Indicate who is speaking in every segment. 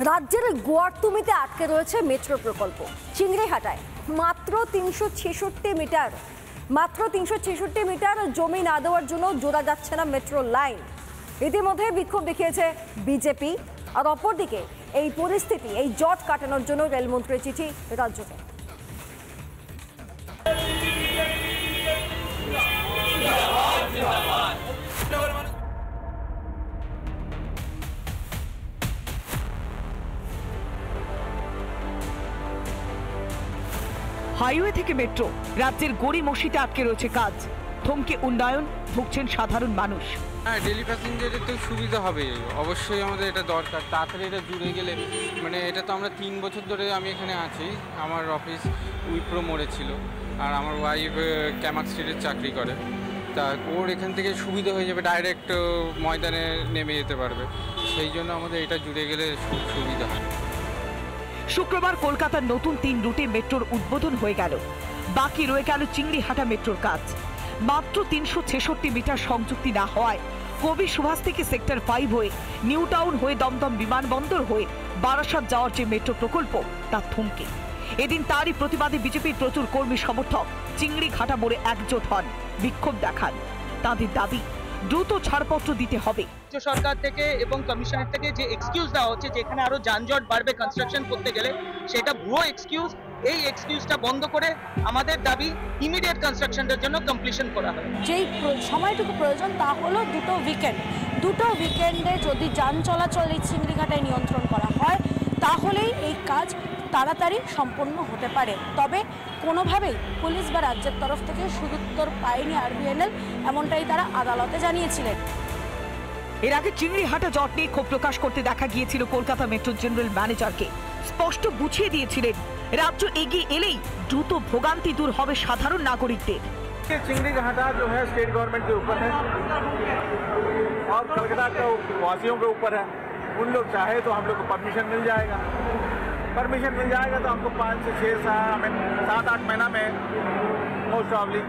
Speaker 1: রাজ্যের গোয়ার্তুমিতে আটকে রয়েছে মেট্রো প্রকল্প। চিংড়িহাটায় মাত্র 366 মিটার জমি না দেওয়ার জন্য জোড়া যাচ্ছে না মেট্রো লাইন। ইতিমধ্যে বিক্ষোভ দেখিয়েছে বিজেপি। আর অপরদিকে এই পরিস্থিতি, এই জট কাটানোর জন্য রেলমন্ত্রীর চিঠি রাজ্যকে।
Speaker 2: হাইওয়ে থেকে মেট্রো, রাজ্যের গড়িমসিতে আটকে রয়েছে কাজ। থমকে উন্নয়ন, ভুগছেন সাধারণ মানুষ।
Speaker 3: হ্যাঁ, ডেলি প্যাসেঞ্জারের তো সুবিধা হবে, অবশ্যই আমাদের এটা দরকার। তাড়াতাড়ি এটা জুড়ে গেলে, মানে এটা তো আমরা 3 বছর ধরে আমি এখানে আছি। আমার অফিস উইপ্রো মোড়ে ছিল, আর আমার ওয়াইফ ক্যামাক স্ট্রিটের চাকরি করে। তা ওর এখান থেকে সুবিধা হয়ে যাবে, ডাইরেক্ট ময়দানে নেমে যেতে পারবে। সেই জন্য আমাদের এটা জুড়ে গেলে সুবিধা হয়।
Speaker 2: শুক্রবার কলকাতার নতুন 3 রুটে মেট্রোর উদ্বোধন হয়ে গেল। বাকি রয়ে গেল চিংড়িহাটা মেট্রোর কাজ। মাত্র 366 মিটার সংযুক্তি না হওয়ায় কবি সুভাষ থেকে সেক্টর 5 হয়ে নিউ টাউন হয়ে দমদম বিমানবন্দর হয়ে বারাসাত যাওয়ার যে মেট্রো প্রকল্প তা থমকে। এদিন তারই প্রতিবাদে বিজেপির প্রচুর কর্মী সমর্থক চিংড়িঘাটা মোড়ে একজোট হন, বিক্ষোভ দেখান। তাদের দাবি দ্রুত ছাড়পত্র দিতে হবে।
Speaker 4: সরকার থেকে এবং কমিশনের থেকে যে এক্সকিউজ দেওয়া হচ্ছে যে এখানে আরো যানজট বাড়বে কনস্ট্রাকশন করতে গেলে, সেটা ভুয়ো এক্সকিউজ। এই এক্সকিউজটা বন্ধ করে আমাদের দাবি ইমিডিয়েট কনস্ট্রাকশনের জন্য কমপ্লিশন করা হয়।
Speaker 1: যেই সময়টুকু প্রয়োজন তা হলো দুটো উইকেন্ডে যদি যান চলাচল এই চিংড়িঘাটায় নিয়ন্ত্রণ করা হয়, তাহলেই এই কাজ তাড়াতাড়ি সম্পন্ন হতে পারে। তবে কোনোভাবেই পুলিশ বা রাজ্যের তরফ থেকে সুদুত্তর পায়নি আরবিএনএল, এমনটাই তারা আদালতে জানিয়েছিলেন।
Speaker 2: এর আগে চিংড়িহাটা জট নিয়ে ক্ষোভ প্রকাশ করতে দেখা গিয়েছিল কলকাতা মেট্রো জেনারেল ম্যানেজারকে। স্পষ্ট বুঝিয়ে দিয়েছিলেন রাজ্য এগিয়ে এলেই দ্রুত ভোগান্তি দূর হবে সাধারণ নাগরিকদের।
Speaker 5: चिंगड़ीघाटा जो है स्टेट गवर्नमेंट के ऊपर है और कलकत्ता के वासियों के ऊपर है। उन लोग चाहे तो हम लोग को परमिशन मिल जाएगा तो हमको 5 से 6 7-8 महीना में मोस्ट प्रॉब्ली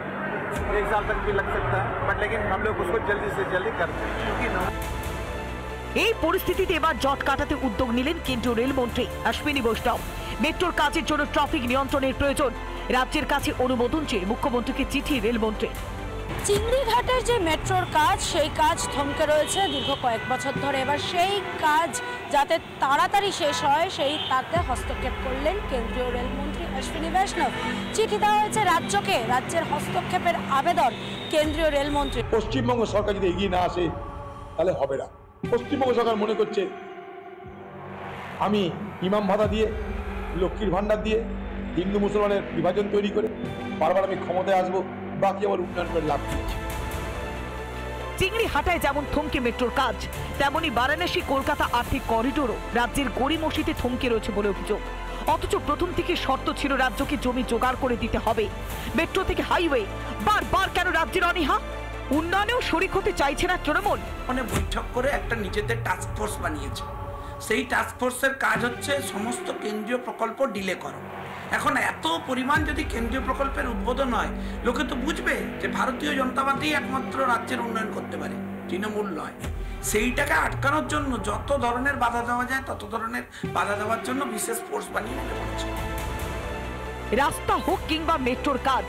Speaker 5: 1 साल तक भी लग सकता है, बट लेकिन हम लोग उसको जल्दी से जल्दी करते हैं।
Speaker 2: এই পরিস্থিতিতে এবার জট কাটাতে উদ্যোগ নিলেন কেন্দ্রীয় রেলমন্ত্রী অশ্বিনী বৈষ্ণব। মেট্রোর কাজের জন্য ট্রাফিক নিয়ন্ত্রণের প্রয়োজন। রাজ্যের কাছে অনুমোদন চেয়ে মুখ্যমন্ত্রীকে চিঠি রেলমন্ত্রী।
Speaker 1: চিংড়িঘাটের যে মেট্রোর কাজ, সেই কাজ থমকে রয়েছে দীর্ঘ কয়েক বছর ধরে। এবার সেই কাজ যাতে তাড়াতাড়ি শেষ হয়, সেই তাতে হস্তক্ষেপ করলেন কেন্দ্রীয় রেলমন্ত্রী অশ্বিনী বৈষ্ণব। চিঠি দেওয়া হয়েছে রাজ্যকে, রাজ্যের হস্তক্ষেপের আবেদন কেন্দ্রীয় রেলমন্ত্রী।
Speaker 6: পশ্চিমবঙ্গ সরকার যদি এগিয়ে না আসে তাহলে হবে না। পশ্চিমবঙ্গ সরকার মনে করছে আমি ইমাম ভাতা দিয়ে, লক্ষ্মীর ভান্ডার দিয়ে, হিন্দু মুসলমানের বিভাজন তৈরি করে বারবার আমি ক্ষমতায় আসবো, বাকি আবার উন্নয়ন করে লাভ দিয়েছি।
Speaker 2: চিংড়িহাটায় যেমন থমকে মেট্রোর কাজ, তেমনি বারাণসী কলকাতা আর্থিক করিডোরও রাজ্যের গড়িমসিতে থমকে রয়েছে বলে অভিযোগ। অথচ প্রথম থেকে শর্ত ছিল রাজ্যকে জমি জোগাড় করে দিতে হবে। মেট্রো থেকে হাইওয়ে, বারবার কেন রাজ্যের অনীহা? উন্নয়নেও শরিক হতে চাইছে না তৃণমূল।
Speaker 7: মানে বৈঠক করে একটা নিজেদের টাস্ক ফোর্স বানিয়েছে। সেই টাস্ক ফোর্সের কাজ হচ্ছে সমস্ত কেন্দ্রীয় প্রকল্প ডিলে করা। এখন এত পরিমাণ যদি কেন্দ্রীয় প্রকল্পের উদ্বোধন হয়, লোকে তো বুঝবে যে ভারতীয় জনতা পার্টি একমাত্র রাজ্যের উন্নয়ন করতে পারে, তৃণমূল নয়। সেইটাকে আটকানোর জন্য যত ধরনের বাধা দেওয়া যায় তত ধরনের বাধা দেওয়ার জন্য বিশেষ ফোর্স বানিয়ে নিতে পারছে।
Speaker 2: রাস্তা হোক কিংবা মেট্রোর কাজ,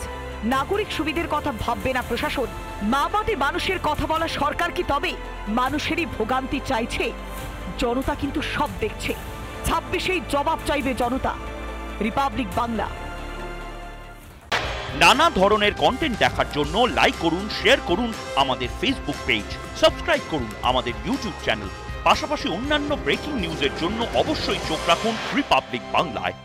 Speaker 2: নাগরিক সুবিধের কথা ভাববে না প্রশাসন। মা মাটি মানুষের কথা বলা সরকার কি তবে মানুষেরই ভোগান্তি চাইছে? জনতা কিন্তু সব দেখছে। 26-এই জবাব চাইবে জনতা। রিপাবলিক বাংলা।
Speaker 8: নানা ধরনের কন্টেন্ট দেখার জন্য লাইক করুন, শেয়ার করুন আমাদের ফেসবুক পেজ, সাবস্ক্রাইব করুন আমাদের ইউটিউব চ্যানেল। পাশাপাশি অন্যান্য ব্রেকিং নিউজের জন্য অবশ্যই চোখ রাখুন রিপাবলিক বাংলায়।